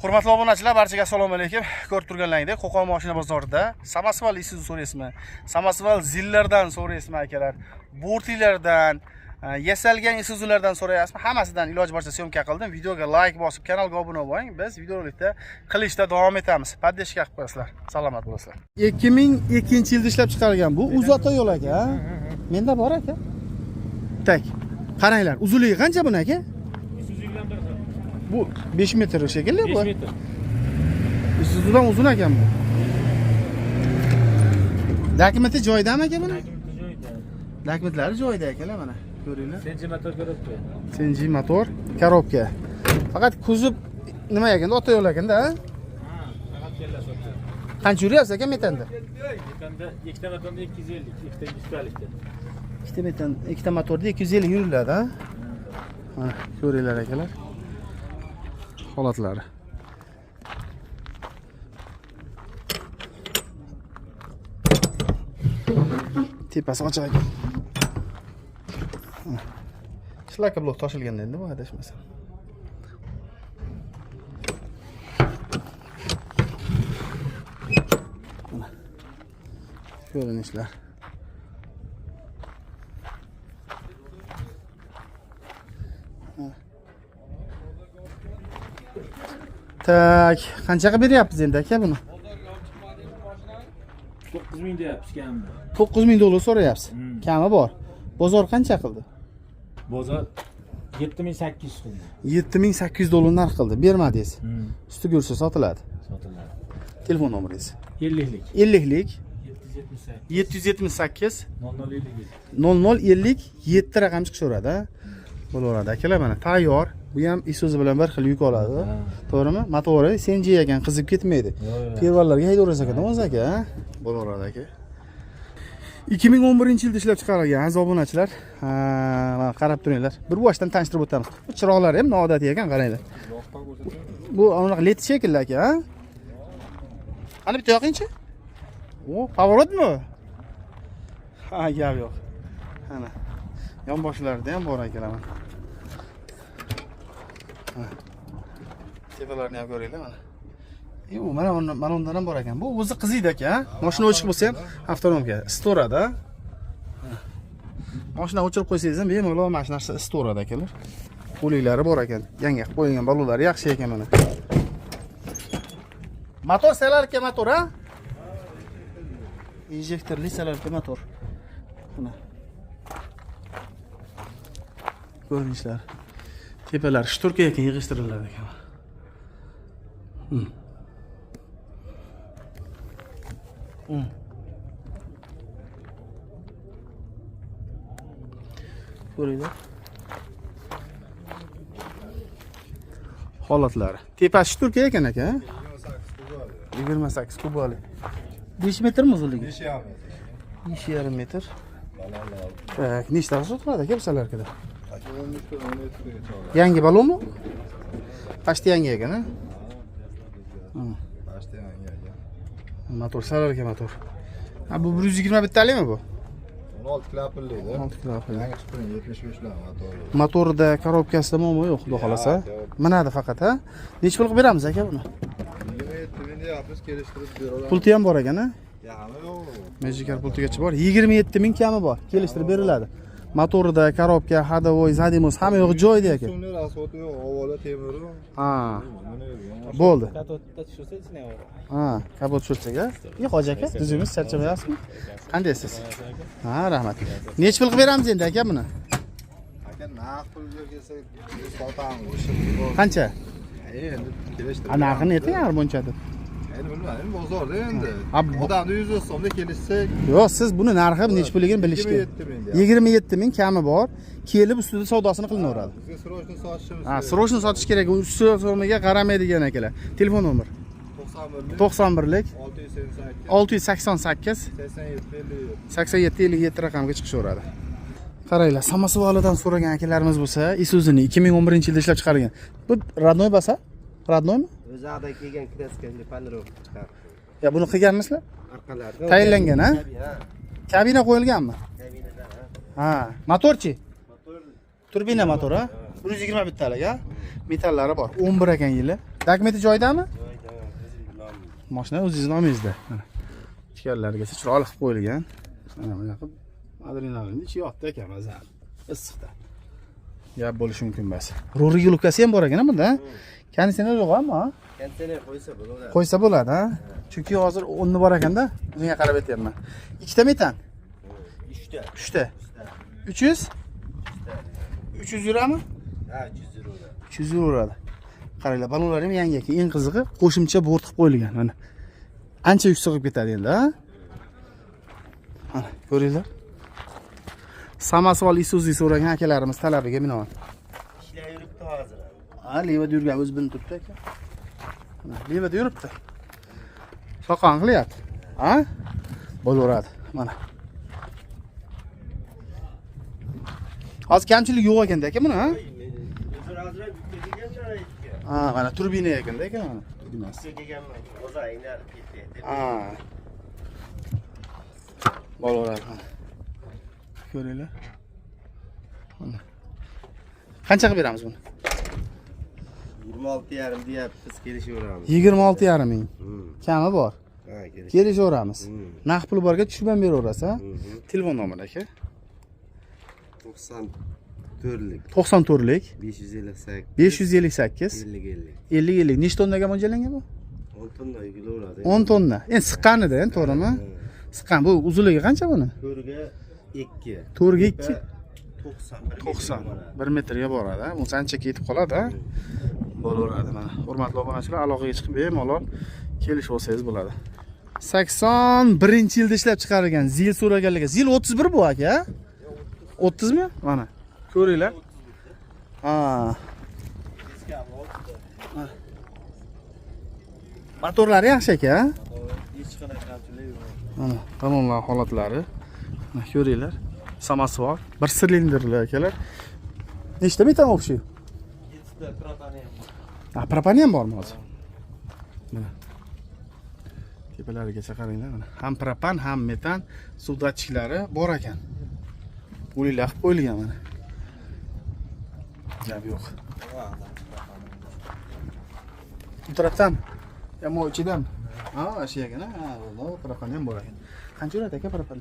Hurmatli obunachilar, barchaga assalomu alaykum. Ko'rib turganlaringdek, Qo'qon mashina bozorida Samasval Isuzu so'raysizmi? Samasval zillardan so'raysizmi akalar? Bortilardan, yasalgan Isuzulardan so'rayapsizmi? Hammasidan iloj boricha syomka qildim. Videoga like bosib, kanalga obuna bo'ling. Biz videolikda qilishda davom etamiz. Paddeshka qilib qo'yasizlar. Salomat bo'lasizlar. 2002-yilda ishlab chiqarilgan bu Uzoto yo'l aka. Menda bor aka. Tak. Qaranglar, uzunligi qancha buni aka? Bu 5 metr shekilli bu. 5 metr. Isuzudan uzun ekan bu. Dokumenti joyidami aka buni? Dokumenti joyida. Dokumentlari joyida akalar mana. Ko'ringlar. Senji motor korobka. Senji motor, korobka. Faqat kuzov nima ekan? Ota yo'l ekanda, ha? Ha, faqat kellasi o'tdi. Qancha yuryapsiz aka metanda? Metanda ikkita motorda 250, ikkita 100 Ikkita metan, ikkita motorda 250 yuriladi, ha? Mana ko'ringlar akalar. Holatlari. Tepasi ochiq ekan. Shlaka blok toshilganda endi bu adashmasam. Mana. Ko'rinishlar. Tak, qanchaga beryapsiz endi aka buni? 9000 deyapsiz kammi? 9000 dollar so'rayapsiz. Kami bor. Bozor qancha qildi? Bozor 7800 qildi. 7800 dollar narx qildi. Bermadingiz. Usti go'rsa sotiladi. Sotiladi. Telefon nomeringiz? 50lik. 50lik 778 778 0050. 0057 raqam chiqishaveradi, ha. Bo'laveradi akalar mana tayyor. Bu ham Isuzu bilan bir xil yuk oladi. To'g'rimi? Motori Senji ekan, qizib ketmaydi. Pervallarga haydaverish ekan, o'zi aka, ha. Bo'laveradi aka. 2011-yilda ishlab chiqarilgan aziz obunachilar. Mana qarab turinglar. Bir boshdan tanishtirib o'tamiz. Bu chiroqlari ham noodatiy ekan, qaranglar. Bu anaqa led shekilli aka, ha. Ana bitta yoqingchi. O, pavorotmi? Ha, gap yo'q. Ana. Yonboshlarida ham bor akalar mana. Tepalarni ham ko'ringlar mana. Mana undan ham bor ekan. Bu o'zi qiziydi aka, ha. Mashina o'chiq bo'lsa ham avtonomga istorada. Mashina o'chirib qo'ysangiz ham bemalol mana shu narsa istorada akalar. Qo'liklari bor ekan. Yangi qilib qo'yilgan balonlari yaxshi ekan mana. Motor salarka motor, ha? Injektorli salarka motor. Mana. Ko'rinishlar. Tepalar shturka ekan, yig'ishtiriladi ekan. Ko'ringlar. Holatlari. Tepasi shturka ekan aka, 28 kubali. 5 metrmi uzunligi? 5,5 metr. Tak, nechta sotiladi aka bu salarkada? Yangi balonmi? Qashti yangi ekan, ha? Qashti yangi ekan. Motor salarka motor. Ha, bu 121 talikmi bu? 16 klapirliydi. 16 klapirli. Yangi chiqqan 75 lar motori. Motorida, korobkasida muammo yo'q, xudo xolasa. Minadi faqat, ha? Necha pul qilib beramiz aka buni? 27 deyapmiz, kelishtirib beramiz. Pulti ham bor ekan, ha? Yami yo'q. Magicar pultigacha bor. 27 ming kami bor. Kelishtirib beriladi. Motorida, korobka, hadovoy, zadimos hamma yo'q joyida aka. So'nglar asfalti yo'q, avvalo temiri. Ha. Bo'ldi. Katotda tushirsa sinayver. Ha, kabot tushirsak-a? Yo'q hoji aka, o'zingiz charchamayapsizmi? Qandaysiz? Ha, rahmat. Necha pul qilib beramiz endi aka buni? Aka naqd pulga kelsa sotamiz. Qancha? Endi kelishtirib. Narxini ayting, armonchadi. Endi bilmadim, bozorda endi. Ha, Odamni 100 so'mda kelishsak, yo'q, siz buni narxi necha pulligini bilish kerak. 27 ming kami bor. Kelib ustida savdosini qilinaveradi. bizga srochni sotishimiz. Ha, srochni sotish kerak. Usti so'miga qaramaydigan akalar. Telefon nomer 91lik 688 87 57 raqamga chiqishaveradi. Qaranglar, Samasvaldan so'ragan akalarimiz bo'lsa, Isuzu'ni 2011-yilda ishlab chiqargan. Bu родной basa? Роднойmi? O'zida kelgan kraskali panirov chiqarib. Ya buni qilganmisizlar? Orqalarida Tayinlangan, ha? Kabina qo'yilganmi? Kabinada. Ha, motorchi? Motor. Turbina motor, ha? 121 talik, ha? Metallari bor. 11 ekan yili. Dokumenti joyidami? Joyda, o'zim bilan. Mashina o'zingiz nomingizda. Mana. Ichkarilargacha chiroyli qilib qo'yilgan. Mana bunaqa qilib adrenalin ichi yotdi ekan mazza. Issiqda. Gap bo'lishi mumkin emas. Ruri yo'lkasi ham bor ekan bunda. Konditsioner yo'q ammo. Konteyner qo'ysa bo'ladi. Qo'ysa bo'ladi, ha? Chunki hozir 10 bor ekanda, o'zingga qarab aytyapman. Ikkita metan. 3 ta. 3 ta. 300? 300 yurami? Ha, 300 euro. 300 yuraveradi. Qaranglar, balonlar ham yangi ekan. Eng qizig'i qo'shimcha bort qilib qo'yilgan. Mana. Ancha yuksak bo'lib ketadi endi, ha? Mana, ko'ringlar. Samasval Isuzu so'ragan akalarimiz talabiga binoan. Ishlar yuribdi hozir. Ha, levada yurgan o'zi bilinib turibdi aka. Mana, levada yuribdi. Soqon qilyapti. Ha? Bo'laveradi. Mana. Hozir kamchilik yo'q ekanda aka buni, ha? O'zir hozir kelgan sharoitga. Ha, mana turbina ekanda aka, mana. Turbinasi. Kelganman. O'zi aynar ketdi. Ha. Bo'laveradi. Mana. Ko'ringlar. Mana. Qancha qilib beramiz buni? 26,5 deyapmiz, kelishaveramiz. 26,5 ming. Kami bor. Ha, kelish. Kelishaveramiz. Naqd puli borga tushib ham beraverasiz, ha? Telefon nomeri aka. 94lik. 94lik 558 558 50 50 nechta tonnaga mo'ljallangan bu? 10 tonna yukilaveradi. 10 tonna. Endi siqqanida, endi to'g'rimi? Siqqan. Bu uzunligi qancha buni? To'rga 2. To'rga 2. 90. 1 metrga boradi, ha? Bu ancha ketib qoladi, ha? Bo'laveradi mana. Hurmatli obunachilar, aloqaga chiqib bemalol kelishib olsangiz bo'ladi. 81-yilda ishlab chiqarilgan zil so'raganlarga. Zil 31 bu aka. 30 mi? Mana. Ko'ringlar. Ha. Motorlari yaxshi aka. Hech qanday kamchilik yo'q. Mana, balonlar holatlari. Mana ko'ringlar. Samasval, bir silindrli akalar. Nechta metan o'xshi? 7 ta propani ham bor. Ha, propani ham bormi hozir? Mana. Tepalarigacha qaranglar mana. Ham propan, ham metan suv datchiklari bor ekan. Ulilar qilib qo'yilgan mana. Gap yo'q. Bu tarafdan mo ichidan. Ha, shu ekan, ha, bu propan ham bor ekan. Qancha yuradi aka propan?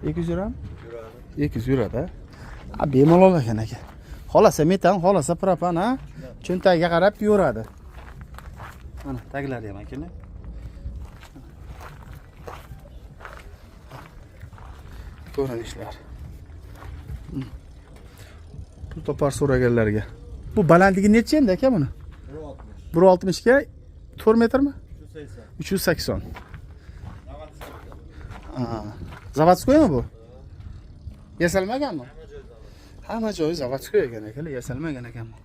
200 yurami? Yuradi. 200 yuradi. Ha, bemalol ekan aka. Xolasa metan, xolasa propan, ha. Cho'ntagiga qarab yuradi. Mana taglari ham ekan. Ko'rinishlar. Pul topar so'raganlarga. Bu balandligi necha endi aka buni? 160 ga 4 metrmi? 380. Ha. Zavodskoymi bu? Yasalmaganmi? Hamma joyi zavodskoy ekan aka, yasalmagan ekan bu.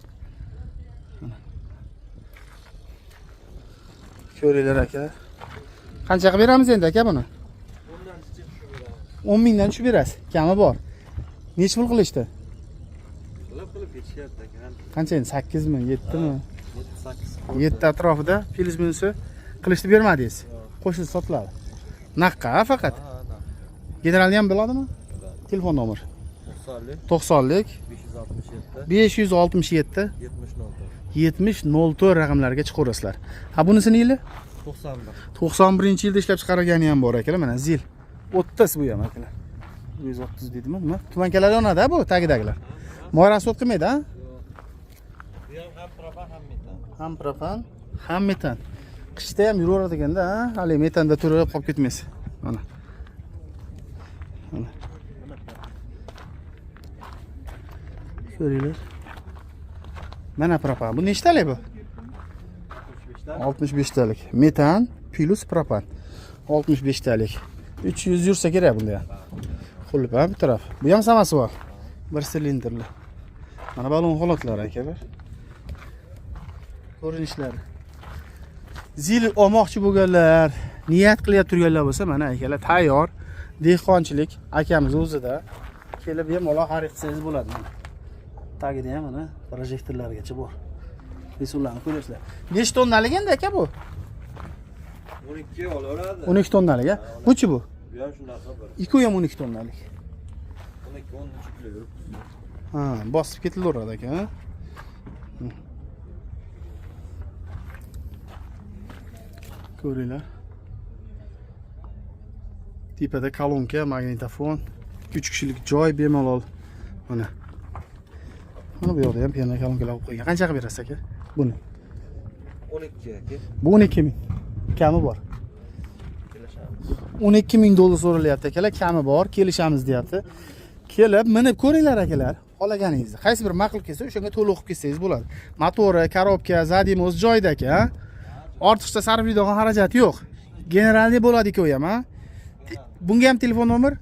Ko'ringlar aka. Qancha qilib beramiz endi aka buni? 10 mingdan tushib berasiz. Kami bor. Necha pul qilishdi? Qilib ketishyapti aka. Qancha endi? 8 mi, 7 mi? 8. 7 atrofida plus minusi qilishni bermadingiz. Qo'shilib sotiladi. Naqqa faqat. Generalni ham biladimi? Telefon nomeri. 90lik 567 7004 raqamlariga chiqaverasizlar. Ha, bunisini yili? 91-yilda ishlab chiqarilgani ham bor akalar. Mana zil 30 bu ham akalar. 130 deydimi? Nima? Tumankalar yonadi bu tagidagilar. Moyran sot qilmaydi, ha? Bu ham propan, ham metan. Ham propan, ham metan. Qishda ham yuraveradi ekanda, ha? Hali metanda turib qolib ketmaysiz. Mana. Mana. Ko'ringlar. Mana propan. Bu nechtalik bu? 65 talik. Metan plus propan. 65 talik. 300 yursa kerak bunda ham. Qulib ha bu taraf. Bu ham samasval. Bir silindrli. Mana balon holatlari akalar. Ko'rinishlari. Zil olmoqchi bo'lganlar, niyat qilyapti turganlar bo'lsa, mana akalar tayyor. Dehqonchilik akamiz o'zida kelib bemalol xarid qilsangiz bo'ladi. Tagida ham mana projektorlargacha bor. Resullarni ko'rasizlar. Nechta tonnalik endi aka bu? 12 olaveradi. 12 tonnalik, ha? Buchi bu? Bu ham shunaqa bir. Ikkovi ham 12 tonnalik. 12-13 kilo yuribdi. Ha, bosib ketilaveradi aka, ha? Ko'ringlar. Tepada kolonka, magnitofon, 3 kishilik joy bemalol. Mana. Mana bu yerda ham piano kolonkalar qo'yib qo'ygan. Qanchaga berasiz aka? Buni. 12 aka. Bu 12 ming. Kami bor. 12 ming dollar so'ralyapti akalar, kami bor, kelishamiz deyapti. Kelib, minib ko'ringlar akalar, xohlaganingizni. Qaysi bir ma'qul kelsa, o'shanga to'liq qilib ketsangiz bo'ladi. Motori, korobka, zadimi o'z joyida aka. Ortiqcha sarflaydigan xarajat yo'q. Generalniy bo'ladi ikkovi ham, ha? Bunga ham telefon nomer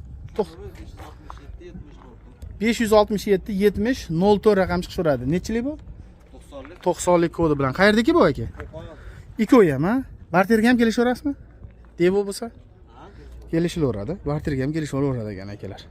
567 70 04 raqam chiqaveradi. Nechilik bu? 90lik. 90lik kodi bilan. Qayerdaki bu aka? Ikkovi ham, ha? Barterga ham kelishaverasizmi? Devo bo'lsa? Kelishilaveradi. Barterga ham kelishilaveradi ekan akalar.